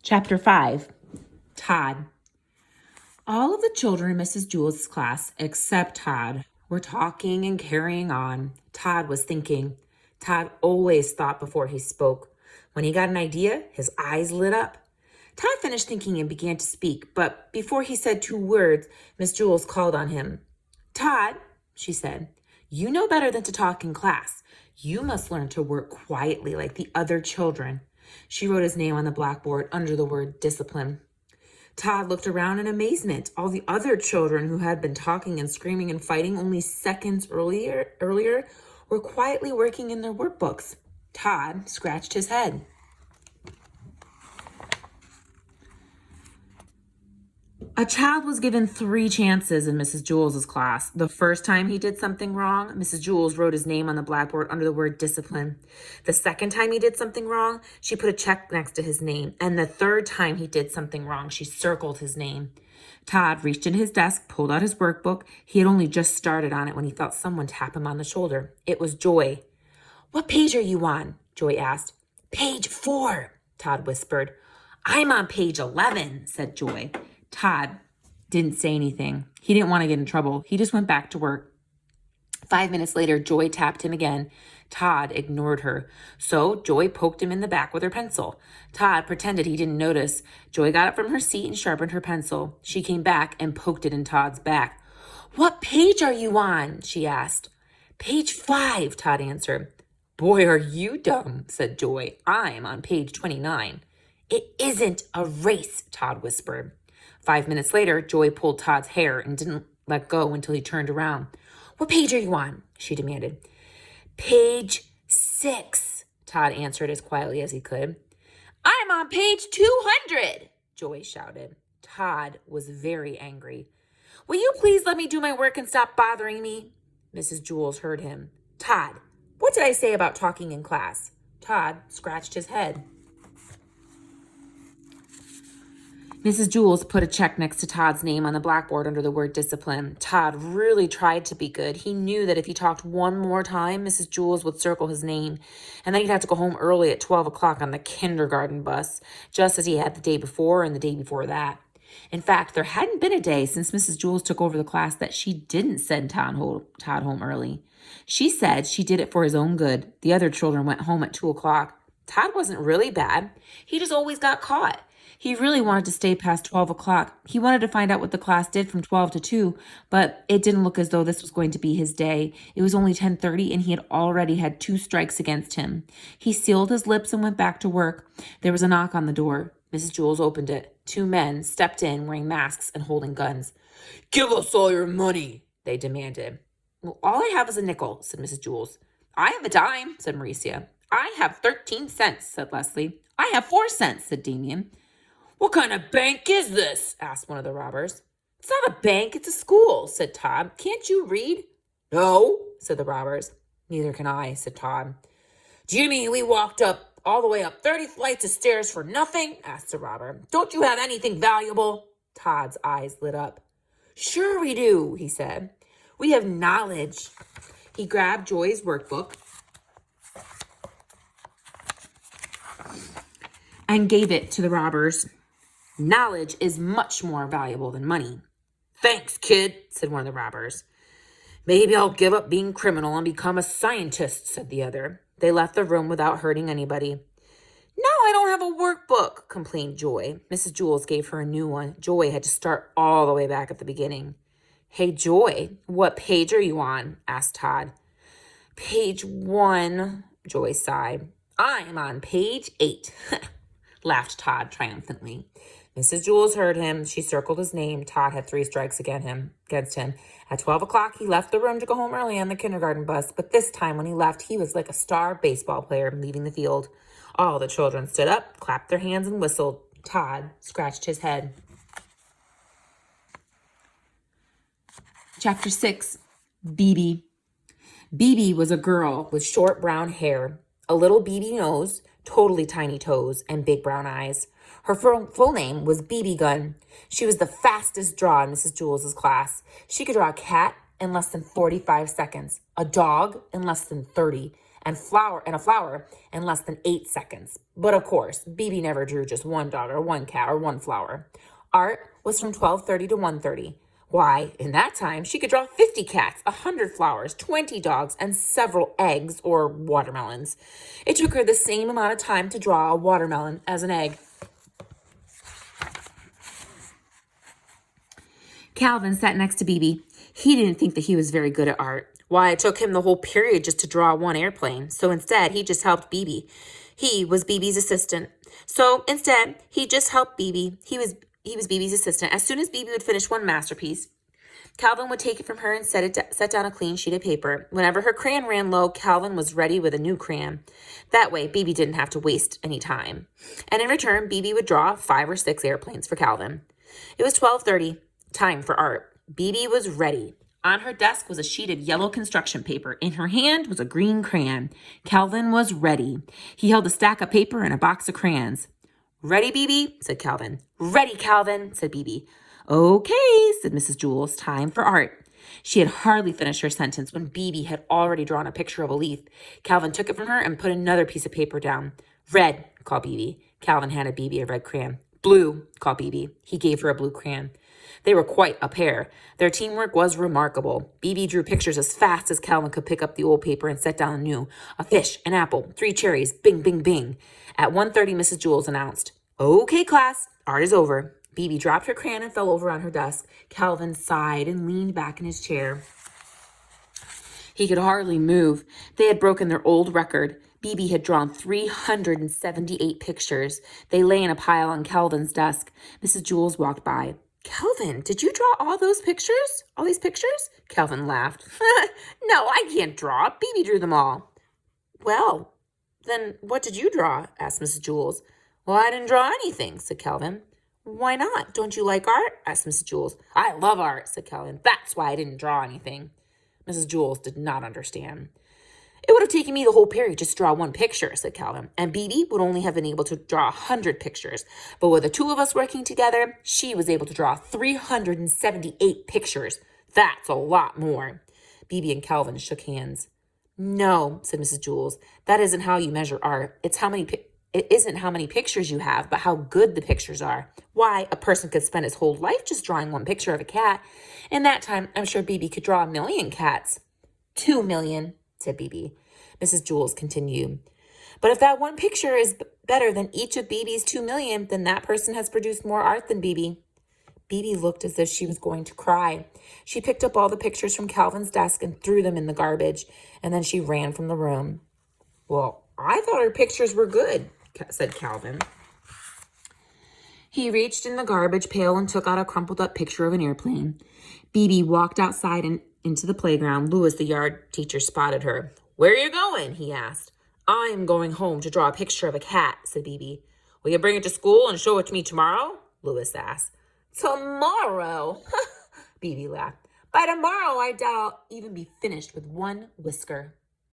Chapter 5, Todd. All of the children in Mrs. Jewell's class, except Todd, were talking and carrying on. Todd was thinking. Todd always thought before he spoke. When he got an idea, his eyes lit up. Todd finished thinking and began to speak, but before he said 2 words, Miss Jewels called on him. "Todd," she said, "you know better than to talk in class. You must learn to work quietly like the other children." She wrote his name on the blackboard under the word discipline. Todd looked around in amazement. All the other children who had been talking and screaming and fighting only seconds earlier were quietly working in their workbooks. Todd scratched his head. A child was given 3 chances in Mrs. Jewels' class. The first time he did something wrong, Mrs. Jewels wrote his name on the blackboard under the word discipline. The second time he did something wrong, she put a check next to his name. And the third time he did something wrong, she circled his name. Todd reached into his desk, pulled out his workbook. He had only just started on it when he felt someone tap him on the shoulder. It was Joy. "What page are you on?" Joy asked. "Page 4, Todd whispered. "I'm on page 11, said Joy. Todd didn't say anything. He didn't want to get in trouble. He just went back to work. 5 minutes later, Joy tapped him again. Todd ignored her. So Joy poked him in the back with her pencil. Todd pretended he didn't notice. Joy got up from her seat and sharpened her pencil. She came back and poked it in Todd's back. "What page are you on?" she asked. "Page 5, Todd answered. "Boy, are you dumb," said Joy. "I'm on page 29. "It isn't a race," Todd whispered. 5 minutes later, Joy pulled Todd's hair and didn't let go until he turned around. "What page are you on?" she demanded. "Page 6, Todd answered as quietly as he could. "I'm on page 200, Joy shouted. Todd was very angry. "Will you please let me do my work and stop bothering me?" Mrs. Jewels heard him. "Todd, what did I say about talking in class?" Todd scratched his head. Mrs. Jewels put a check next to Todd's name on the blackboard under the word discipline. Todd really tried to be good. He knew that if he talked one more time, Mrs. Jewels would circle his name, and then he'd have to go home early at 12 o'clock on the kindergarten bus, just as he had the day before and the day before that. In fact, there hadn't been a day since Mrs. Jewels took over the class that she didn't send Todd home early. She said she did it for his own good. The other children went home at 2 o'clock. Todd wasn't really bad. He just always got caught. He really wanted to stay past 12 o'clock. He wanted to find out what the class did from 12 to 2, but it didn't look as though this was going to be his day. It was only 10:30, and he had already had 2 strikes against him. He sealed his lips and went back to work. There was a knock on the door. Mrs. Jewels opened it. 2 men stepped in wearing masks and holding guns. "Give us all your money," they demanded. "Well, all I have is a nickel," said Mrs. Jewels. "I have a dime," said Mauricia. "I have 13 cents, said Leslie. "I have 4 cents, said Damien. "What kind of bank is this?" asked one of the robbers. "It's not a bank, it's a school," said Todd. "Can't you read?" "No," said the robbers. "Neither can I," said Todd. "Do you mean we walked all the way up 30 flights of stairs for nothing?" asked the robber. "Don't you have anything valuable?" Todd's eyes lit up. "Sure we do," he said. "We have knowledge." He grabbed Joy's workbook and gave it to the robbers. "Knowledge is much more valuable than money." "Thanks, kid," said one of the robbers. "Maybe I'll give up being criminal and become a scientist," said the other. They left the room without hurting anybody. "Now I don't have a workbook," complained Joy. Mrs. Jewels gave her a new one. Joy had to start all the way back at the beginning. "Hey, Joy, what page are you on?" asked Todd. "Page 1, Joy sighed. "I'm on page 8, laughed Todd triumphantly. Mrs. Jewels heard him. She circled his name. Todd had 3 strikes against him. At 12 o'clock, he left the room to go home early on the kindergarten bus. But this time when he left, he was like a star baseball player leaving the field. All the children stood up, clapped their hands, and whistled. Todd scratched his head. Chapter 6, Bebe. Bebe was a girl with short brown hair, a little beady nose, totally tiny toes, and big brown eyes. Her full name was Bebe Gunn. She was the fastest draw in Mrs. Jewels' class. She could draw a cat in less than 45 seconds, a dog in less than 30, and a flower in less than 8 seconds. But of course, Bebe never drew just one dog or one cat or one flower. Art was from 12:30 to 1:30. Why, in that time, she could draw 50 cats, 100 flowers, 20 dogs, and several eggs or watermelons. It took her the same amount of time to draw a watermelon as an egg. Calvin sat next to Bebe. He didn't think that he was very good at art. Why, it took him the whole period just to draw one airplane. So instead, he just helped Bebe. He was Bebe's assistant. So instead, he just helped Bebe. He was Bebe's assistant. As soon as Bebe would finish one masterpiece, Calvin would take it from her and set down a clean sheet of paper. Whenever her crayon ran low, Calvin was ready with a new crayon. That way, Bebe didn't have to waste any time. And in return, Bebe would draw 5 or 6 airplanes for Calvin. It was 12:30, time for art. Bebe was ready. On her desk was a sheet of yellow construction paper. In her hand was a green crayon. Calvin was ready. He held a stack of paper and a box of crayons. "Ready, Bebe?" said Calvin. "Ready, Calvin," said Bebe. "Okay," said Mrs. Jules, "time for art." She had hardly finished her sentence when Bebe had already drawn a picture of a leaf. Calvin took it from her and put another piece of paper down. "Red," called Bebe. Calvin handed Bebe a red crayon. "Blue," called Bebe. He gave her a blue crayon. They were quite a pair. Their teamwork was remarkable. Bebe drew pictures as fast as Calvin could pick up the old paper and set down a new. A fish, an apple, 3 cherries, bing, bing, bing. At 1:30, Mrs. Jules announced, "Okay, class, art is over." Bebe dropped her crayon and fell over on her desk. Calvin sighed and leaned back in his chair. He could hardly move. They had broken their old record. Bebe had drawn 378 pictures. They lay in a pile on Calvin's desk. Mrs. Jules walked by. "Calvin, did you draw all those pictures? All these pictures?" Calvin laughed. "No, I can't draw. Bebe drew them all." "Well, then what did you draw?" asked Mrs. Jules. "Well, I didn't draw anything," said Calvin. "Why not? Don't you like art?" asked Mrs. Jules. "I love art," said Calvin. "That's why I didn't draw anything." Mrs. Jules did not understand. "It would have taken me the whole period just to draw one picture," said Calvin, "and Bebe would only have been able to draw 100 pictures. But with the 2 of us working together, she was able to draw 378 pictures. That's a lot more." Bebe and Calvin shook hands. "No," said Mrs. Jules, "that isn't how you measure art. It isn't how many pictures you have, but how good the pictures are. Why, a person could spend his whole life just drawing one picture of a cat. In that time, I'm sure Bebe could draw 1,000,000 cats." 2,000,000, said Bebe. Mrs. Jules continued, "But if that one picture is better than each of Bebe's 2,000,000, then that person has produced more art than Bebe." Bebe looked as if she was going to cry. She picked up all the pictures from Calvin's desk and threw them in the garbage, and then she ran from the room. "Well, I thought her pictures were good," said Calvin. He reached in the garbage pail and took out a crumpled up picture of an airplane. Bebe walked outside and into the playground. Louis, the yard teacher, spotted her. "Where are you going?" he asked. "I'm going home to draw a picture of a cat," said Bebe. "Will you bring it to school and show it to me tomorrow?" Louis asked. "Tomorrow?" Bebe laughed. "By tomorrow, I doubt I'll even be finished with one whisker."